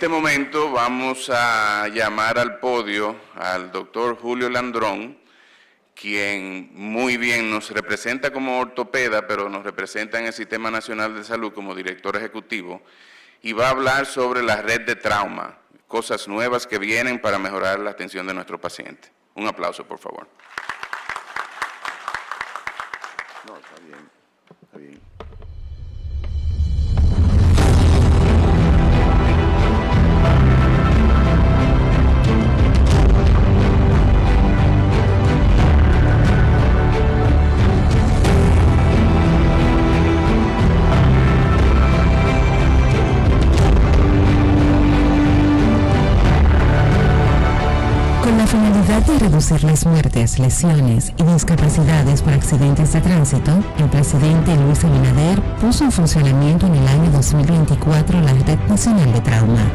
este momento vamos a llamar al podio al doctor Julio Landrón, quien muy bien nos representa como ortopeda, pero nos representa en el Sistema Nacional de Salud como director ejecutivo, y va a hablar sobre la red de trauma, cosas nuevas que vienen para mejorar la atención de nuestros pacientes. Un aplauso, por favor. No, está bien, está bien. Con la finalidad de reducir las muertes, lesiones y discapacidades por accidentes de tránsito, el presidente Luis Abinader puso en funcionamiento en el año 2024 la Red Nacional de Trauma.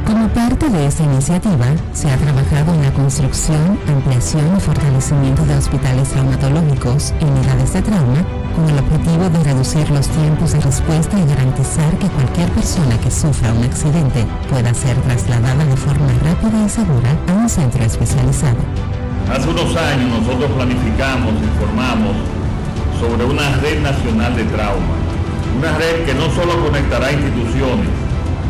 Como parte de esta iniciativa, se ha trabajado en la construcción, ampliación y fortalecimiento de hospitales traumatológicos y unidades de trauma, con el objetivo de reducir los tiempos de respuesta y garantizar que cualquier persona que sufra un accidente pueda ser trasladada de forma rápida y segura a un centro especializado. Hace unos años nosotros planificamos y formamos sobre una red nacional de trauma, una red que no solo conectará instituciones,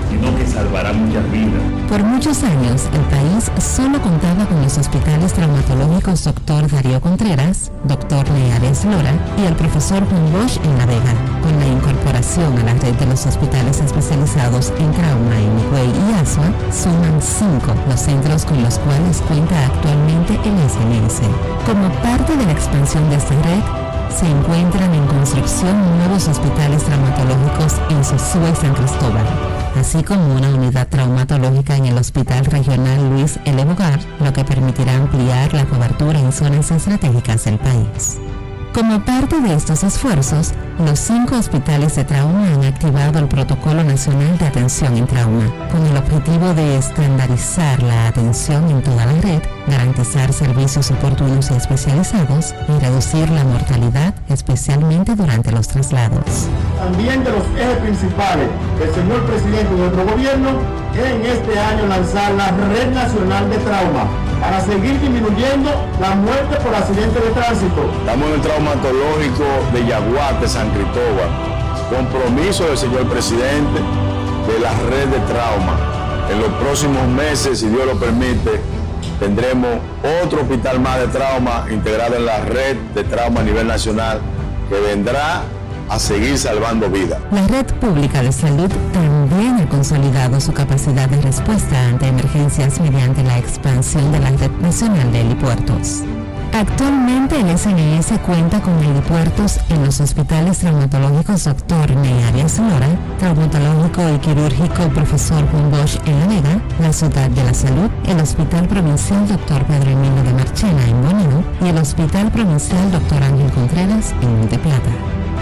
sino que salvará muchas vidas. Por muchos años, el país solo contaba con los hospitales traumatológicos Dr. Darío Contreras, Dr. Neares Lora y el profesor Juan Bosch en La Vega. Con la incorporación a la red de los hospitales especializados en trauma en Higüey y Azua, suman 5 los centros con los cuales cuenta actualmente el SNS. Como parte de la expansión de esta red, se encuentran en construcción nuevos hospitales traumatológicos en Sosúa y San Cristóbal, así como una unidad traumatológica en el Hospital Regional Luis L. Bogar, lo que permitirá ampliar la cobertura en zonas estratégicas del país. Como parte de estos esfuerzos, los 5 hospitales de trauma han activado el Protocolo Nacional de Atención en Trauma, con el objetivo de estandarizar la atención en toda la red, garantizar servicios oportunos y especializados y reducir la mortalidad, especialmente durante los traslados. También de los ejes principales del señor presidente de nuestro gobierno es en este año lanzar la Red Nacional de Trauma para seguir disminuyendo la muerte por accidentes de tránsito. Estamos en el traumatológico de Yaguate, San Cristóbal. Compromiso del señor presidente de la red de trauma. En los próximos meses, si Dios lo permite, tendremos otro hospital más de trauma integrado en la red de trauma a nivel nacional que vendrá a seguir salvando vidas. La red pública de salud también ha consolidado su capacidad de respuesta ante emergencias mediante la expansión de la red nacional de helipuertos. Actualmente el SNS cuenta con helipuertos en los hospitales traumatológicos Dr. Neares Lora, traumatológico y quirúrgico Profesor Juan Bosch en La Vega, la Ciudad de la Salud, el Hospital Provincial Dr. Pedro Emilio de Marchena en Bonino y el Hospital Provincial Dr. Ángel Contreras en Monte Plata.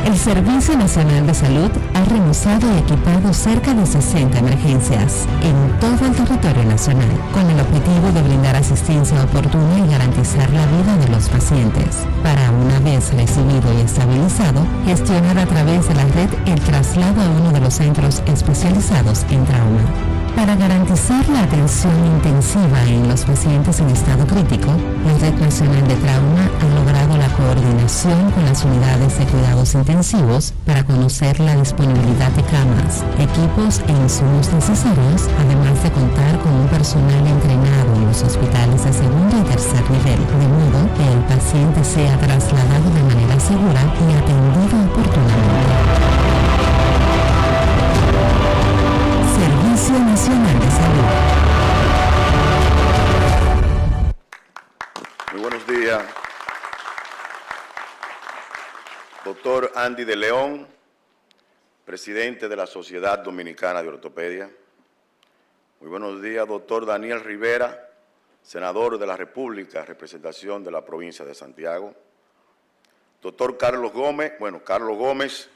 El Servicio Nacional de Salud ha realizado y equipado cerca de 60 emergencias en todo el territorio nacional, con el objetivo de brindar asistencia oportuna y garantizar la vida de los pacientes, para una vez recibido y estabilizado, gestionar a través de la red el traslado a uno de los centros especializados en trauma. Para garantizar la atención intensiva en los pacientes en estado crítico, la Red Nacional de Trauma ha logrado la coordinación con las unidades de cuidados intensivos para conocer la disponibilidad de camas, equipos e insumos necesarios, además de contar con un personal entrenado en los hospitales de segundo y tercer nivel, de modo que el paciente sea trasladado de manera segura y atendido oportunamente. Servicio Nacional de Salud. Muy buenos días. Doctor Andy de León, presidente de la Sociedad Dominicana de Ortopedia. Muy buenos días, doctor Daniel Rivera, senador de la República, representación de la provincia de Santiago. Doctor Carlos Gómez,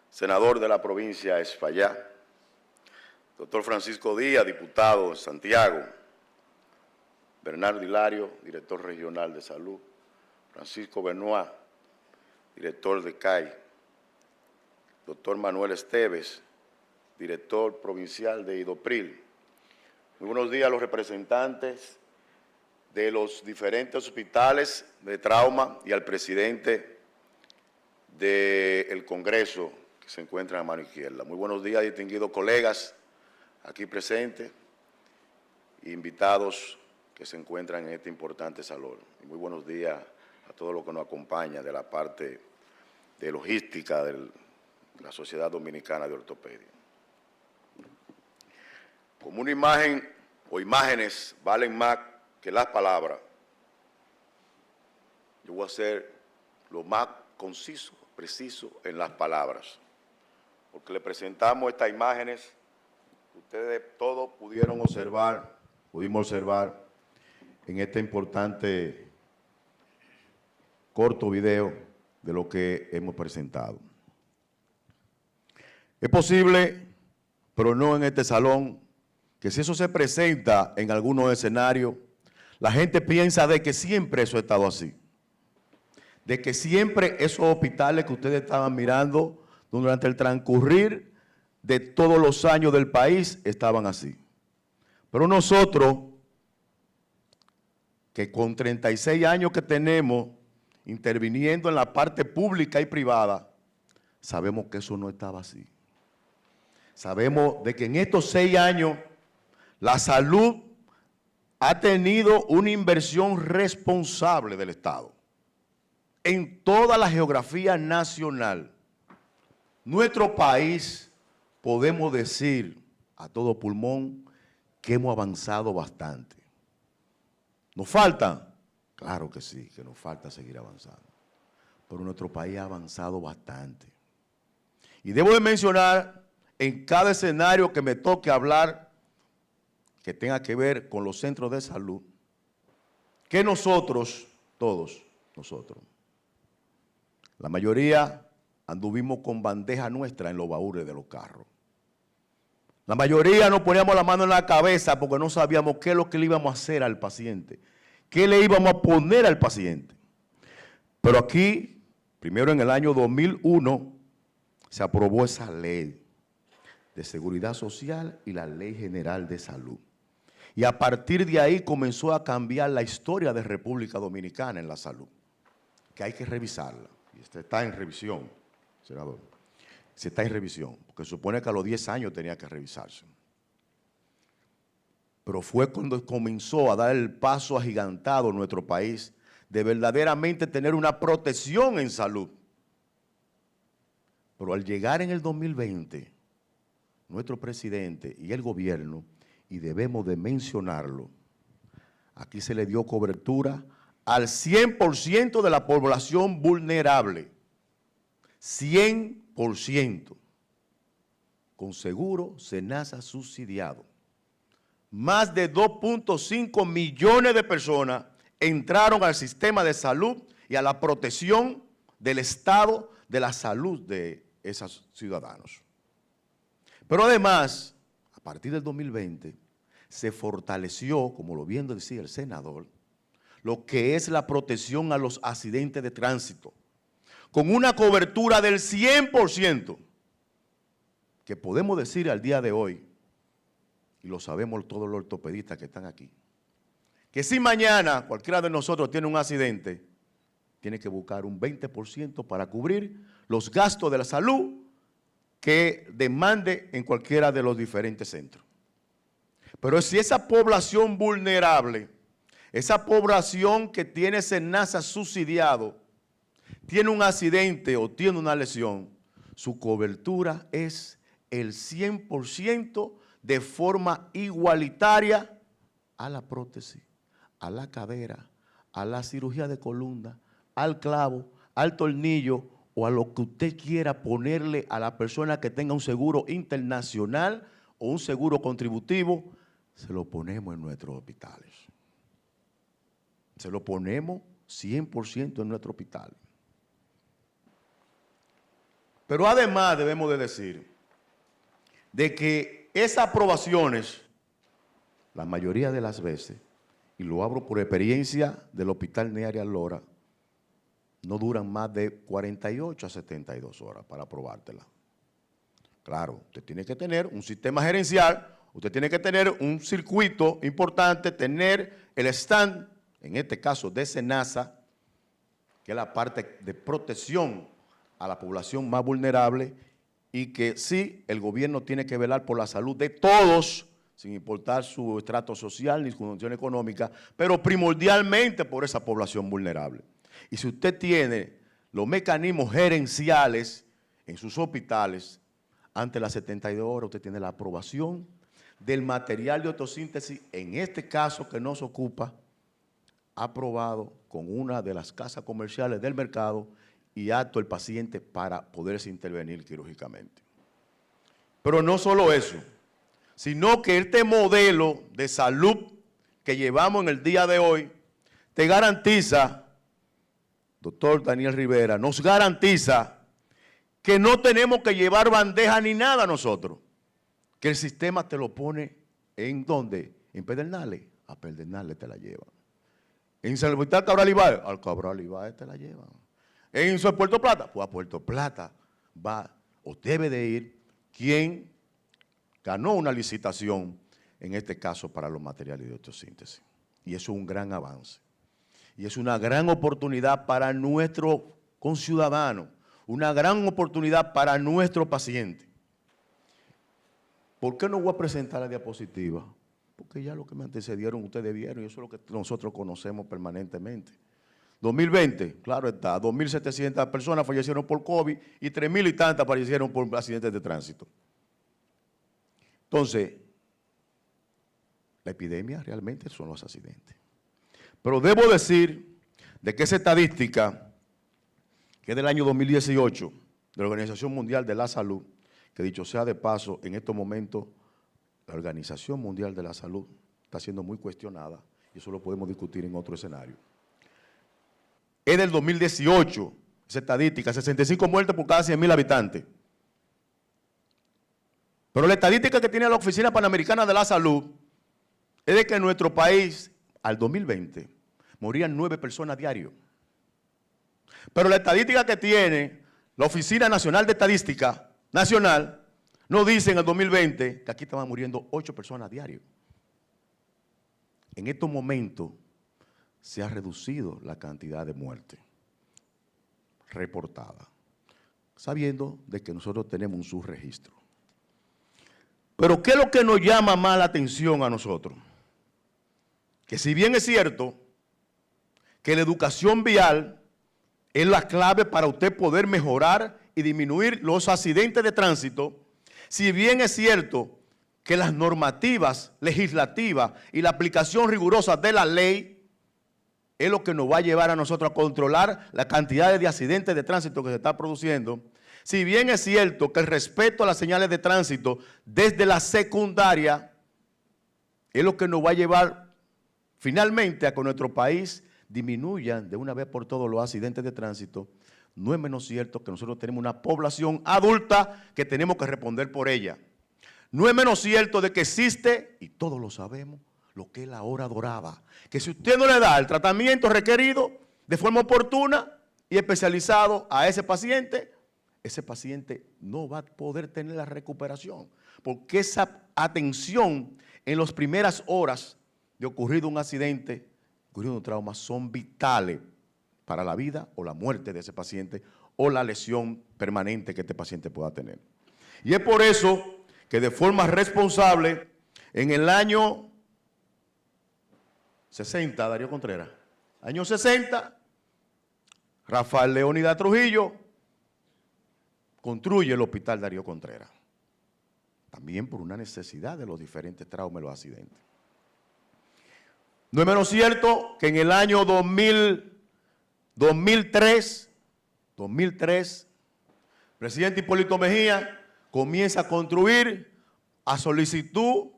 senador de la provincia de Espaillá. Doctor Francisco Díaz, diputado de Santiago. Bernardo Hilario, director regional de salud. Francisco Benoit, director de CAI. Doctor Manuel Esteves, director provincial de IDOPRIL. Muy buenos días a los representantes de los diferentes hospitales de trauma y al presidente del Congreso que se encuentra a mano izquierda. Muy buenos días, distinguidos colegas aquí presentes e invitados que se encuentran en este importante salón. Y muy buenos días a todos los que nos acompañan de la parte de logística de la Sociedad Dominicana de Ortopedia. Como una imagen o imágenes valen más que las palabras, yo voy a ser lo más conciso, preciso en las palabras, porque le presentamos estas imágenes, ustedes todos pudimos observar en este importante corto video de lo que hemos presentado. Es posible, pero no en este salón, que si eso se presenta en algunos escenarios, la gente piensa de que siempre eso ha estado así. De que siempre esos hospitales que ustedes estaban mirando durante el transcurrir de todos los años del país estaban así. Pero nosotros, que con 36 años que tenemos interviniendo en la parte pública y privada, sabemos que eso no estaba así. Sabemos de que en estos 6 años la salud ha tenido una inversión responsable del Estado en toda la geografía nacional. Nuestro país, podemos decir a todo pulmón, que hemos avanzado bastante. ¿Nos falta? Claro que sí, que nos falta seguir avanzando. Pero nuestro país ha avanzado bastante. Y debo de mencionar en cada escenario que me toque hablar que tenga que ver con los centros de salud, que nosotros, todos nosotros, la mayoría anduvimos con bandeja nuestra en los baúles de los carros. La mayoría nos poníamos la mano en la cabeza porque no sabíamos qué es lo que le íbamos a hacer al paciente, qué le íbamos a poner al paciente. Pero aquí, primero en el año 2001, se aprobó esa ley de seguridad social y la ley general de salud. Y a partir de ahí comenzó a cambiar la historia de República Dominicana en la salud, que hay que revisarla. Y está en revisión, senador. Se está en revisión, porque se supone que a los 10 años tenía que revisarse. Pero fue cuando comenzó a dar el paso agigantado en nuestro país de verdaderamente tener una protección en salud. Pero al llegar en el 2020, nuestro presidente y el gobierno, y debemos de mencionarlo, aquí se le dio cobertura al 100% de la población vulnerable. 100%. Con seguro SENASA subsidiado. Más de 2.5 millones de personas entraron al sistema de salud y a la protección del Estado de la salud de esos ciudadanos. Pero además, a partir del 2020, se fortaleció, como lo bien decía el senador, lo que es la protección a los accidentes de tránsito, con una cobertura del 100%, que podemos decir al día de hoy, y lo sabemos todos los ortopedistas que están aquí, que si mañana cualquiera de nosotros tiene un accidente, tiene que buscar un 20% para cubrir los gastos de la salud que demande en cualquiera de los diferentes centros. Pero si esa población vulnerable, esa población que tiene SENASA subsidiado, tiene un accidente o tiene una lesión, su cobertura es el 100% de forma igualitaria a la prótesis, a la cadera, a la cirugía de columna, al clavo, al tornillo o a lo que usted quiera ponerle a la persona que tenga un seguro internacional o un seguro contributivo, se lo ponemos en nuestros hospitales. Se lo ponemos 100% en nuestros hospitales. Pero además debemos de decir de que esas aprobaciones, la mayoría de las veces, y lo hablo por experiencia del Hospital Neary Alora, no duran más de 48 a 72 horas para aprobártela. Claro, usted tiene que tener un sistema gerencial Usted tiene que tener un circuito importante, tener el stand, en este caso de SENASA, que es la parte de protección a la población más vulnerable, y que sí, el gobierno tiene que velar por la salud de todos, sin importar su estrato social ni su condición económica, pero primordialmente por esa población vulnerable. Y si usted tiene los mecanismos gerenciales en sus hospitales, ante las 72 horas usted tiene la aprobación del material de autosíntesis, en este caso que nos ocupa, aprobado con una de las casas comerciales del mercado y apto el paciente para poderse intervenir quirúrgicamente. Pero no solo eso, sino que este modelo de salud que llevamos en el día de hoy te garantiza, doctor Daniel Rivera, nos garantiza que no tenemos que llevar bandeja ni nada nosotros, que el sistema te lo pone ¿en dónde? En Pedernales, a Pedernales te la llevan. En San Hospital Cabral Ibáez, al Cabral Ibáez te la llevan. En Puerto Plata, pues a Puerto Plata va o debe de ir quien ganó una licitación, en este caso para los materiales de autosíntesis. Y eso es un gran avance. Y es una gran oportunidad para nuestro conciudadano, una gran oportunidad para nuestro paciente. ¿Por qué no voy a presentar la diapositiva? Porque ya lo que me antecedieron ustedes vieron y eso es lo que nosotros conocemos permanentemente. 2020, claro está, 2.700 personas fallecieron por COVID y 3.000 y tantas fallecieron por accidentes de tránsito. Entonces, la epidemia realmente son los accidentes. Pero debo decir de que esa estadística, que es del año 2018, de la Organización Mundial de la Salud, que dicho sea de paso, en estos momentos la Organización Mundial de la Salud está siendo muy cuestionada, y eso lo podemos discutir en otro escenario. Es del 2018, esa estadística, 65 muertes por cada 100.000 habitantes. Pero la estadística que tiene la Oficina Panamericana de la Salud es de que en nuestro país, al 2020, morían 9 personas diario. Pero la estadística que tiene la Oficina Nacional de Estadística Nacional nos dice en el 2020 que aquí estaban muriendo 8 personas diario. En estos momentos se ha reducido la cantidad de muertes reportadas, sabiendo de que nosotros tenemos un subregistro. Pero ¿qué es lo que nos llama más la atención a nosotros? Que si bien es cierto que la educación vial es la clave para usted poder mejorar y disminuir los accidentes de tránsito, si bien es cierto que las normativas legislativas y la aplicación rigurosa de la ley es lo que nos va a llevar a nosotros a controlar la cantidad de accidentes de tránsito que se está produciendo, si bien es cierto que el respeto a las señales de tránsito desde la secundaria es lo que nos va a llevar finalmente a que nuestro país disminuya de una vez por todas los accidentes de tránsito, no es menos cierto que nosotros tenemos una población adulta que tenemos que responder por ella. No es menos cierto de que existe, y todos lo sabemos, lo que es la hora dorada, que si usted no le da el tratamiento requerido de forma oportuna y especializado a ese paciente no va a poder tener la recuperación, porque esa atención en las primeras horas de ocurrido un accidente, ocurrido un trauma, son vitales para la vida o la muerte de ese paciente o la lesión permanente que este paciente pueda tener. Y es por eso que de forma responsable, en el año 60, Darío Contreras, año 60, Rafael Leónidas Trujillo construye el Hospital Darío Contreras, también por una necesidad de los diferentes traumas y los accidentes. No es menos cierto que en el año 2003, presidente Hipólito Mejía comienza a construir a solicitud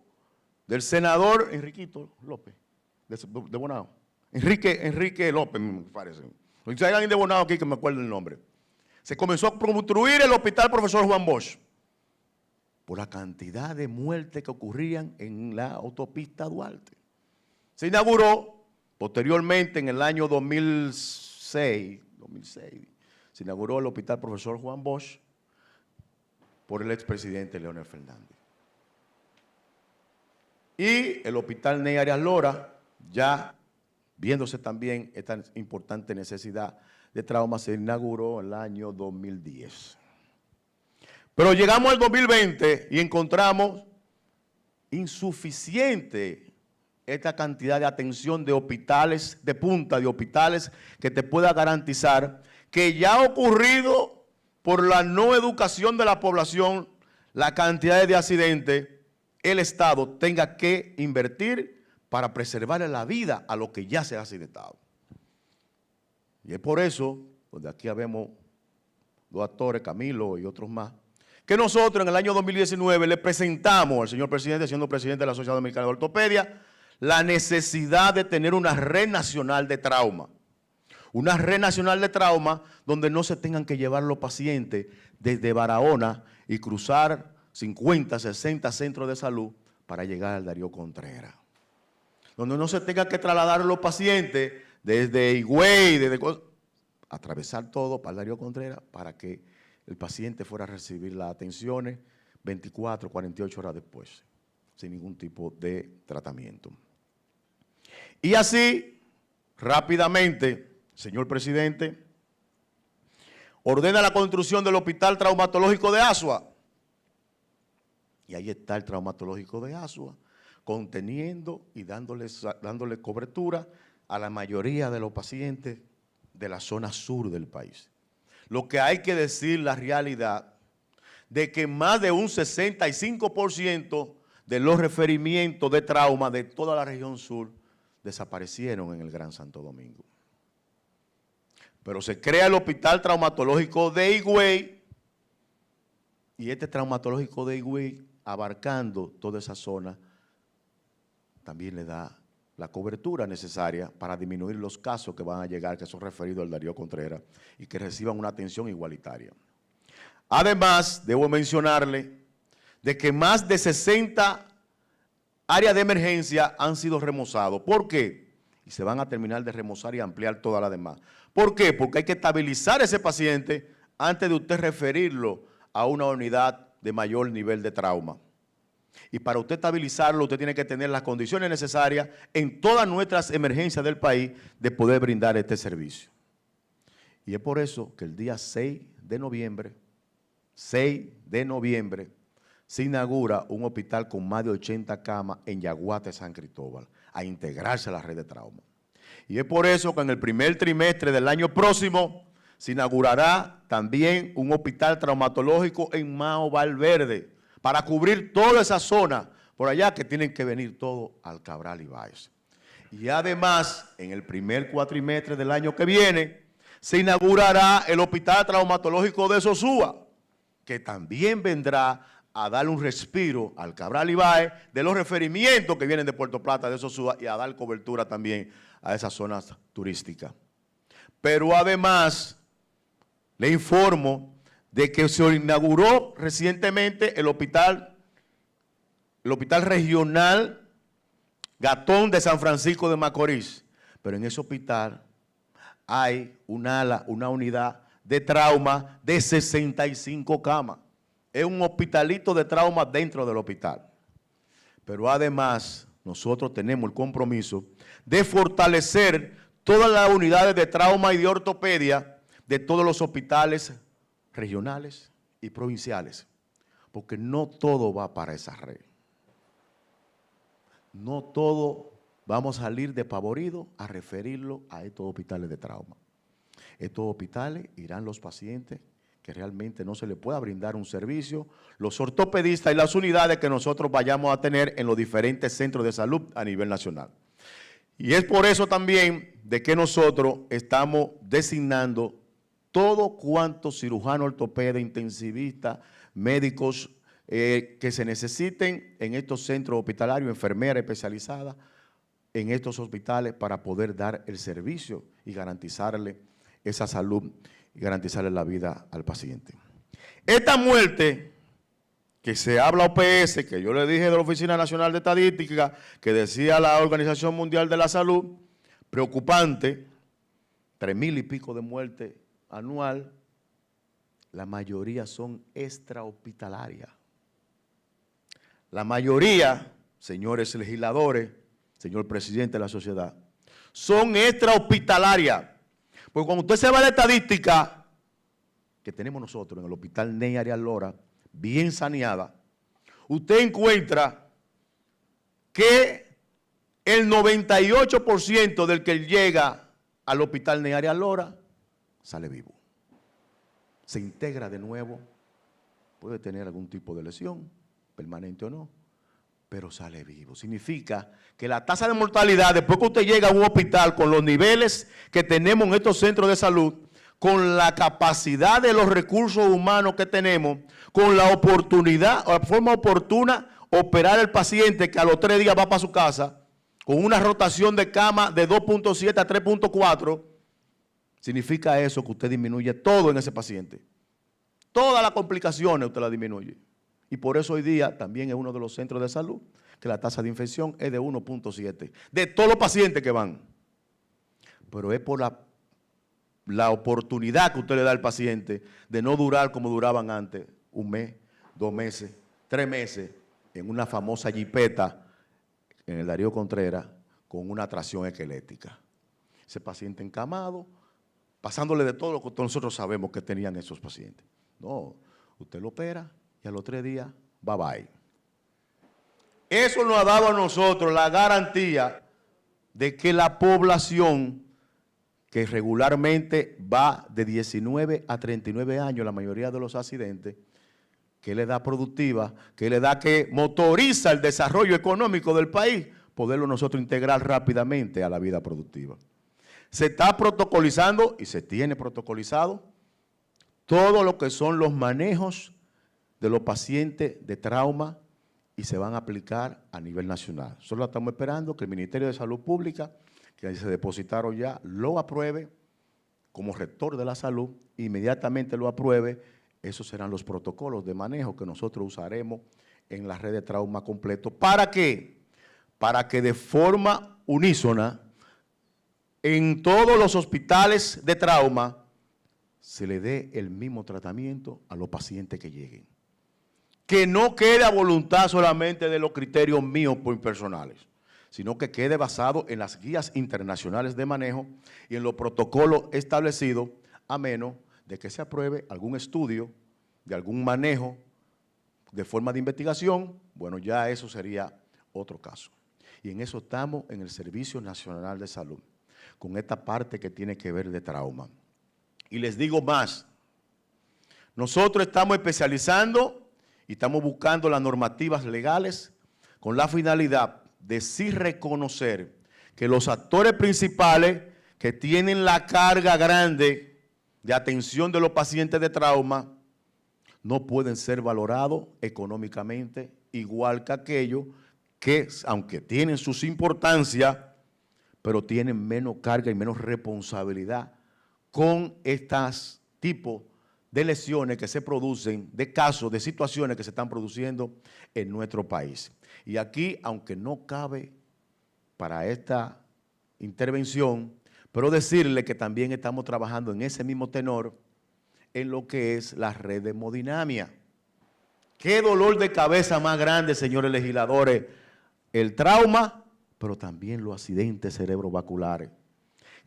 del senador Enriquito López, de Bonao. Enrique López, me parece. Si hay alguien de Bonao aquí que me acuerde el nombre. Se comenzó a construir el Hospital Profesor Juan Bosch por la cantidad de muertes que ocurrían en la autopista Duarte. Se inauguró posteriormente en el año 2006, se inauguró el Hospital Profesor Juan Bosch por el expresidente Leonel Fernández. Y el Hospital Ney Arias Lora, ya viéndose también esta importante necesidad de trauma, se inauguró en el año 2010. Pero llegamos al 2020 y encontramos insuficiente esta cantidad de atención de hospitales de punta, de hospitales que te pueda garantizar que ya ha ocurrido por la no educación de la población, la cantidad de accidentes, el Estado tenga que invertir para preservarle la vida a los que ya se han accidentado. Y es por eso, donde aquí vemos dos actores, Camilo y otros más, que nosotros en el año 2019 le presentamos al señor presidente, siendo presidente de la Sociedad Dominicana de Ortopedia, la necesidad de tener una red nacional de trauma. Una red nacional de trauma donde no se tengan que llevar los pacientes desde Barahona y cruzar 50, 60 centros de salud para llegar al Darío Contreras. Donde no se tengan que trasladar los pacientes desde Higüey, atravesar todo para el Darío Contreras para que el paciente fuera a recibir las atenciones 24, 48 horas después, sin ningún tipo de tratamiento. Y así, rápidamente, señor presidente, ordena la construcción del Hospital Traumatológico de Asua. Y ahí está el traumatológico de Asua, conteniendo y dándole cobertura a la mayoría de los pacientes de la zona sur del país. Lo que hay que decir la realidad de que más de un 65% de los referimientos de trauma de toda la región sur desaparecieron en el Gran Santo Domingo. Pero se crea el Hospital Traumatológico de Higüey y este traumatológico de Higüey, abarcando toda esa zona, también le da la cobertura necesaria para disminuir los casos que van a llegar, que son referidos al Darío Contreras, y que reciban una atención igualitaria. Además, debo mencionarle de que más de 60 áreas de emergencia han sido remozadas. ¿Por qué? Y se van a terminar de remozar y ampliar todas las demás. ¿Por qué? Porque hay que estabilizar a ese paciente antes de usted referirlo a una unidad de mayor nivel de trauma. Y para usted estabilizarlo, usted tiene que tener las condiciones necesarias en todas nuestras emergencias del país de poder brindar este servicio. Y es por eso que el día 6 de noviembre, se inaugura un hospital con más de 80 camas en Yaguate, San Cristóbal, a integrarse a la red de trauma. Y es por eso que en el primer trimestre del año próximo se inaugurará también un hospital traumatológico en Mao Valverde, para cubrir toda esa zona por allá que tienen que venir todos al Cabral Ibáez. Y además, en el primer cuatrimestre del año que viene, se inaugurará el Hospital Traumatológico de Sosúa, que también vendrá a darle un respiro al Cabral Ibáez de los referimientos que vienen de Puerto Plata, de Sosúa, y a dar cobertura también a esas zonas turísticas. Pero además, le informo de que se inauguró recientemente el hospital regional Gatón de San Francisco de Macorís. Pero en ese hospital hay una unidad de trauma de 65 camas. Es un hospitalito de trauma dentro del hospital. Pero además, nosotros tenemos el compromiso de fortalecer todas las unidades de trauma y de ortopedia de todos los hospitales regionales y provinciales, porque no todo va para esa red. No todo vamos a salir despavoridos a referirlo a estos hospitales de trauma. Estos hospitales irán los pacientes que realmente no se les pueda brindar un servicio, los ortopedistas y las unidades que nosotros vayamos a tener en los diferentes centros de salud a nivel nacional. Y es por eso también de que nosotros estamos designando todo cuanto cirujano, ortopeda, intensivista, médicos que se necesiten en estos centros hospitalarios, enfermeras especializadas en estos hospitales para poder dar el servicio y garantizarle esa salud y garantizarle la vida al paciente. Esta muerte que se habla OPS, que yo le dije de la Oficina Nacional de Estadística, que decía la Organización Mundial de la Salud, preocupante, 3,000 y pico de muertes anual, la mayoría son extrahospitalarias. La mayoría señores legisladores, señor presidente de la sociedad, son extrahospitalarias. Porque cuando usted se va a la estadística que tenemos nosotros en el hospital Ney Arias Lora, bien saneada, usted encuentra que el 98% del que llega al hospital Ney Arias Lora sale vivo. Se integra de nuevo, puede tener algún tipo de lesión, permanente o no, pero sale vivo. Significa que la tasa de mortalidad, después que usted llega a un hospital con los niveles que tenemos en estos centros de salud, con la capacidad de los recursos humanos que tenemos, con la oportunidad, o la forma oportuna, operar al paciente que a los 3 días va para su casa, con una rotación de cama de 2.7 a 3.4, significa eso que usted disminuye todo en ese paciente. Todas las complicaciones usted las disminuye. Y por eso hoy día también es uno de los centros de salud que la tasa de infección es de 1.7, de todos los pacientes que van. Pero es por la oportunidad que usted le da al paciente de no durar como duraban antes, 1 mes, 2 meses, 3 meses, en una famosa jipeta en el Darío Contreras con una tracción esquelética. Ese paciente encamado, pasándole de todo lo que nosotros sabemos que tenían esos pacientes. No, usted lo opera y a los 3 días, bye bye. Eso nos ha dado a nosotros la garantía de que la población que regularmente va de 19 a 39 años, la mayoría de los accidentes, que es la edad productiva, que es la edad que motoriza el desarrollo económico del país, poderlo nosotros integrar rápidamente a la vida productiva. Se está protocolizando y se tiene protocolizado todo lo que son los manejos de los pacientes de trauma y se van a aplicar a nivel nacional. Solo estamos esperando que el Ministerio de Salud Pública, que se depositaron ya, lo apruebe como rector de la salud, inmediatamente lo apruebe. Esos serán los protocolos de manejo que nosotros usaremos en la red de trauma completo. ¿Para qué? Para que de forma unísona, en todos los hospitales de trauma, se le dé el mismo tratamiento a los pacientes que lleguen. Que no quede a voluntad solamente de los criterios míos personales, sino que quede basado en las guías internacionales de manejo y en los protocolos establecidos, a menos de que se apruebe algún estudio de algún manejo de forma de investigación. Bueno, ya eso sería otro caso. Y en eso estamos en el Servicio Nacional de Salud, con esta parte que tiene que ver de trauma. Y les digo más, nosotros estamos especializando y estamos buscando las normativas legales con la finalidad de sí reconocer que los actores principales que tienen la carga grande de atención de los pacientes de trauma no pueden ser valorados económicamente igual que aquellos que, aunque tienen sus importancias, pero tienen menos carga y menos responsabilidad con estos tipos de lesiones que se producen, de casos, de situaciones que se están produciendo en nuestro país. Y aquí, aunque no cabe para esta intervención, pero decirle que también estamos trabajando en ese mismo tenor en lo que es la red de hemodinamia. Qué dolor de cabeza más grande, señores legisladores, el trauma, pero también los accidentes cerebrovasculares.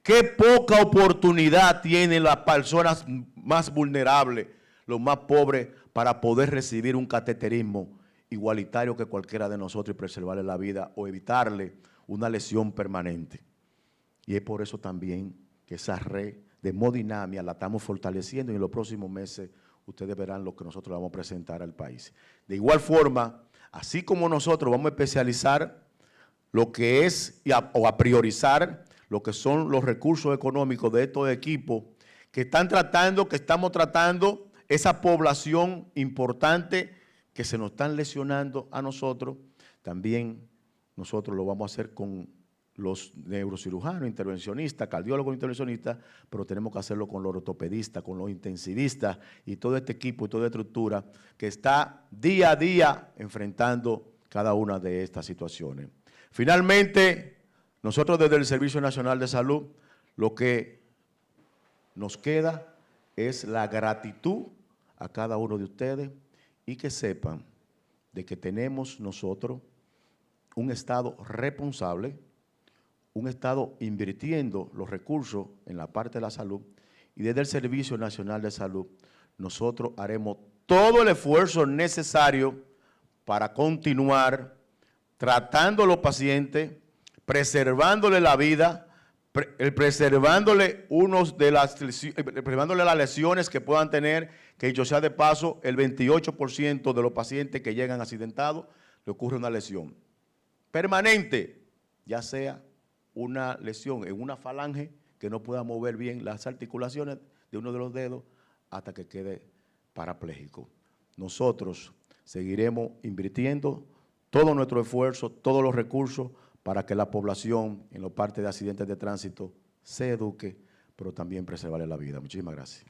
Qué poca oportunidad tienen las personas más vulnerables, los más pobres, para poder recibir un cateterismo igualitario que cualquiera de nosotros y preservarle la vida o evitarle una lesión permanente. Y es por eso también que esa red de hemodinamia la estamos fortaleciendo y en los próximos meses ustedes verán lo que nosotros vamos a presentar al país. De igual forma, así como nosotros vamos a especializar lo que es o a priorizar lo que son los recursos económicos de estos equipos que estamos tratando esa población importante que se nos están lesionando a nosotros, también nosotros lo vamos a hacer con los neurocirujanos, intervencionistas, cardiólogos intervencionistas, pero tenemos que hacerlo con los ortopedistas, con los intensivistas y todo este equipo y toda estructura que está día a día enfrentando cada una de estas situaciones. Finalmente, nosotros desde el Servicio Nacional de Salud, lo que nos queda es la gratitud a cada uno de ustedes y que sepan de que tenemos nosotros un Estado responsable, un Estado invirtiendo los recursos en la parte de la salud, y desde el Servicio Nacional de Salud nosotros haremos todo el esfuerzo necesario para continuar tratando a los pacientes, preservándole la vida, preservándole las lesiones que puedan tener, que dicho sea de paso, el 28% de los pacientes que llegan accidentados le ocurre una lesión permanente, ya sea una lesión en una falange que no pueda mover bien las articulaciones de uno de los dedos hasta que quede parapléjico. Nosotros seguiremos invirtiendo todo nuestro esfuerzo, todos los recursos para que la población en la parte de accidentes de tránsito se eduque, pero también preservarle la vida. Muchísimas gracias.